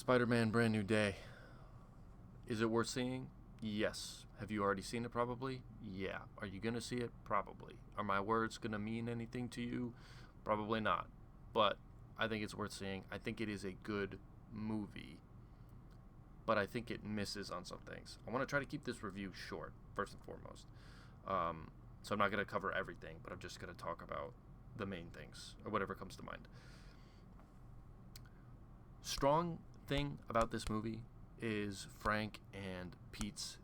Spider-Man Brand New Day. Is it worth seeing? Yes. Have you already seen it probably? Yeah. Are you going to see it? Probably. Are my words going to mean anything to you? Probably not. But I think it's worth seeing. I think it is a good movie. But I think it misses on some things. I want to try to keep this review short, first and foremost. So I'm not going to cover everything, but I'm just going to talk about the main things, or whatever comes to mind. Strong thing about this movie is Frank and Pete's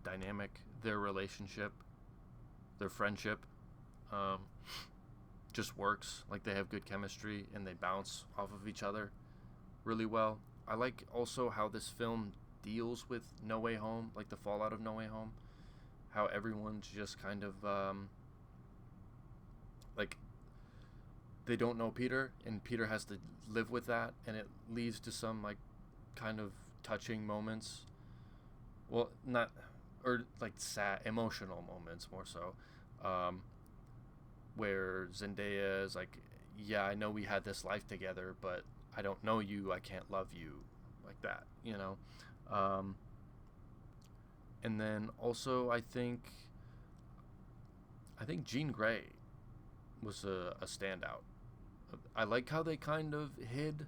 dynamic, their relationship, their friendship, just works. Like, they have good chemistry and they bounce off of each other really well. I like also how this film deals with No Way Home, like the fallout of No Way Home. How everyone's just kind of like, they don't know Peter, and Peter has to live with that, and it leads to some like kind of touching moments. Well, not, or like sad, emotional moments more so, where Zendaya is like, yeah, I know we had this life together, but I don't know you, I can't love you, like that, you know. And then also I think Jean Grey was a standout. I like how they kind of hid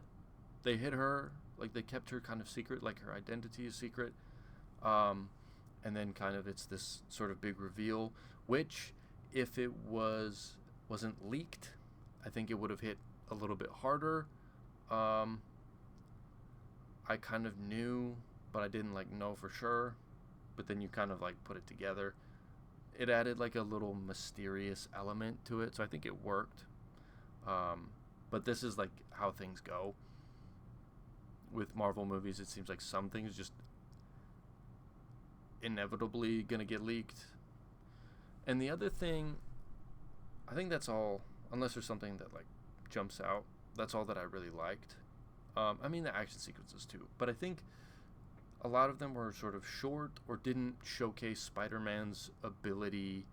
her, like they kept her kind of secret, like her identity is secret. And then kind of it's this sort of big reveal, which if it wasn't leaked, I think it would have hit a little bit harder. I kind of knew, but I didn't like know for sure. But then you kind of like put it together. It added like a little mysterious element to it, so I think it worked. But this is like how things go with Marvel movies. It seems like some things just inevitably gonna get leaked. And the other thing, I think that's all, unless there's something that like jumps out. That's all that I really liked. I mean, the action sequences too, but I think a lot of them were sort of short or didn't showcase Spider-Man's ability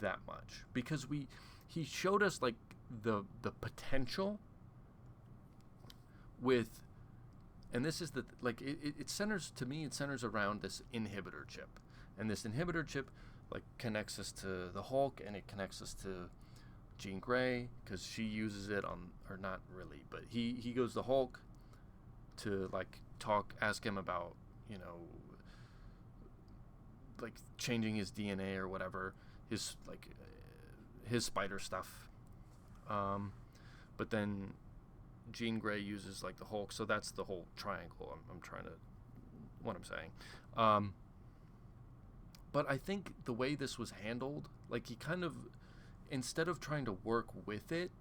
that much, because he showed us like the potential with, and this is the like it centers, to me it centers around this inhibitor chip, and this inhibitor chip like connects us to the Hulk, and it connects us to Jean Grey, because she uses it on, or not really, but he goes to Hulk to like ask him about, you know, like changing his DNA or whatever, his like his spider stuff. But then Jean Grey uses like the Hulk, so that's the whole triangle. I'm trying to, what I'm saying. But I think the way this was handled, like he kind of, instead of trying to work with it,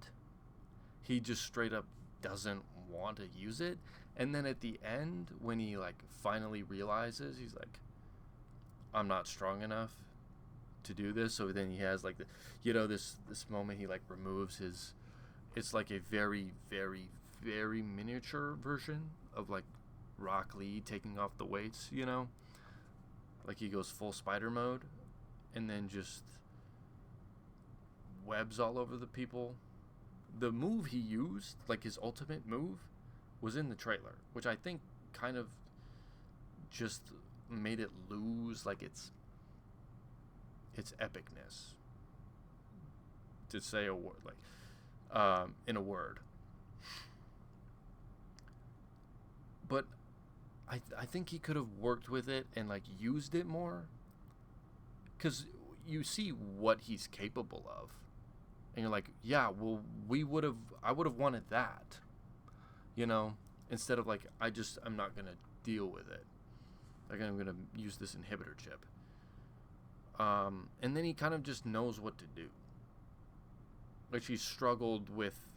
he just straight up doesn't want to use it. And then at the end, when he like finally realizes, he's like, I'm not strong enough to do this. So then he has like the, you know, this moment he like removes his, it's like a very, very, very miniature version of like Rock Lee taking off the weights, you know? Like he goes full spider mode and then just webs all over the people. The move he used, like his ultimate move, was in the trailer, which I think kind of just made it lose like its epicness, to say a word, like in a word. But I think he could have worked with it and like used it more, because you see what he's capable of, and you're like, yeah, well, I would have wanted that, you know, instead of like, I'm not gonna deal with it, like I'm gonna use this inhibitor chip. And then he kind of just knows what to do. Like, he struggled with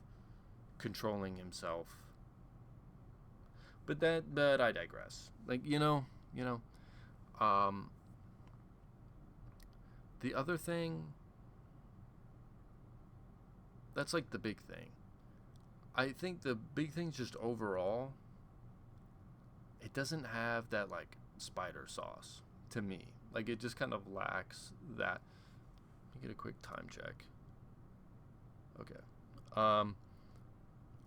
controlling himself. But I digress. Like, you know. The other thing, that's like the big thing. I think the big thing's just overall, it doesn't have that like spider sauce to me. Like, it just kind of lacks that. Let me get a quick time check. Okay. I'm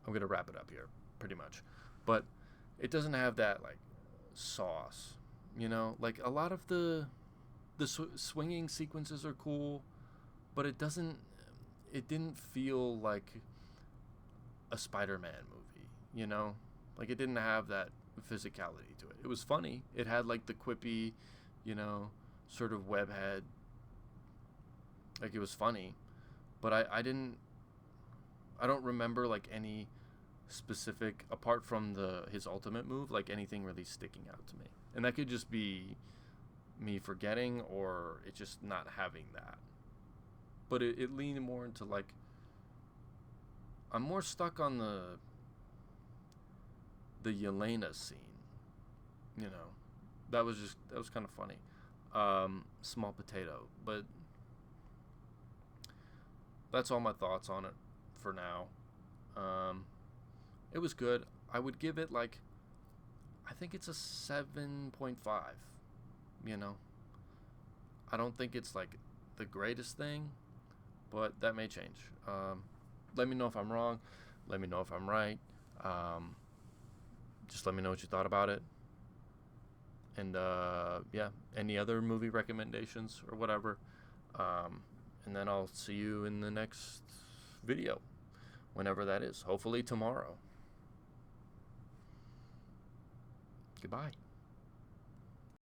gonna wrap it up here, pretty much. But it doesn't have that like sauce, you know. Like a lot of the swinging sequences are cool, but it didn't feel like a Spider-Man movie, you know? Like it didn't have that physicality to it. It was funny. It had like the quippy, you know, sort of webhead. Like it was funny, but I don't remember like any specific apart from the his ultimate move, like anything really sticking out to me. And that could just be me forgetting or it just not having that. But it leaned more into like I'm more stuck on the Yelena scene. You know, that was kind of funny. Small potato, but that's all my thoughts on it for now. Um, it was good. I would give it like I think it's a 7.5. You know, I don't think it's like the greatest thing, but that may change. Let me know if I'm wrong. Let me know if I'm right. Um, just let me know what you thought about it. And yeah, any other movie recommendations or whatever. Um, and then I'll see you in the next video, whenever that is. Hopefully tomorrow. Goodbye.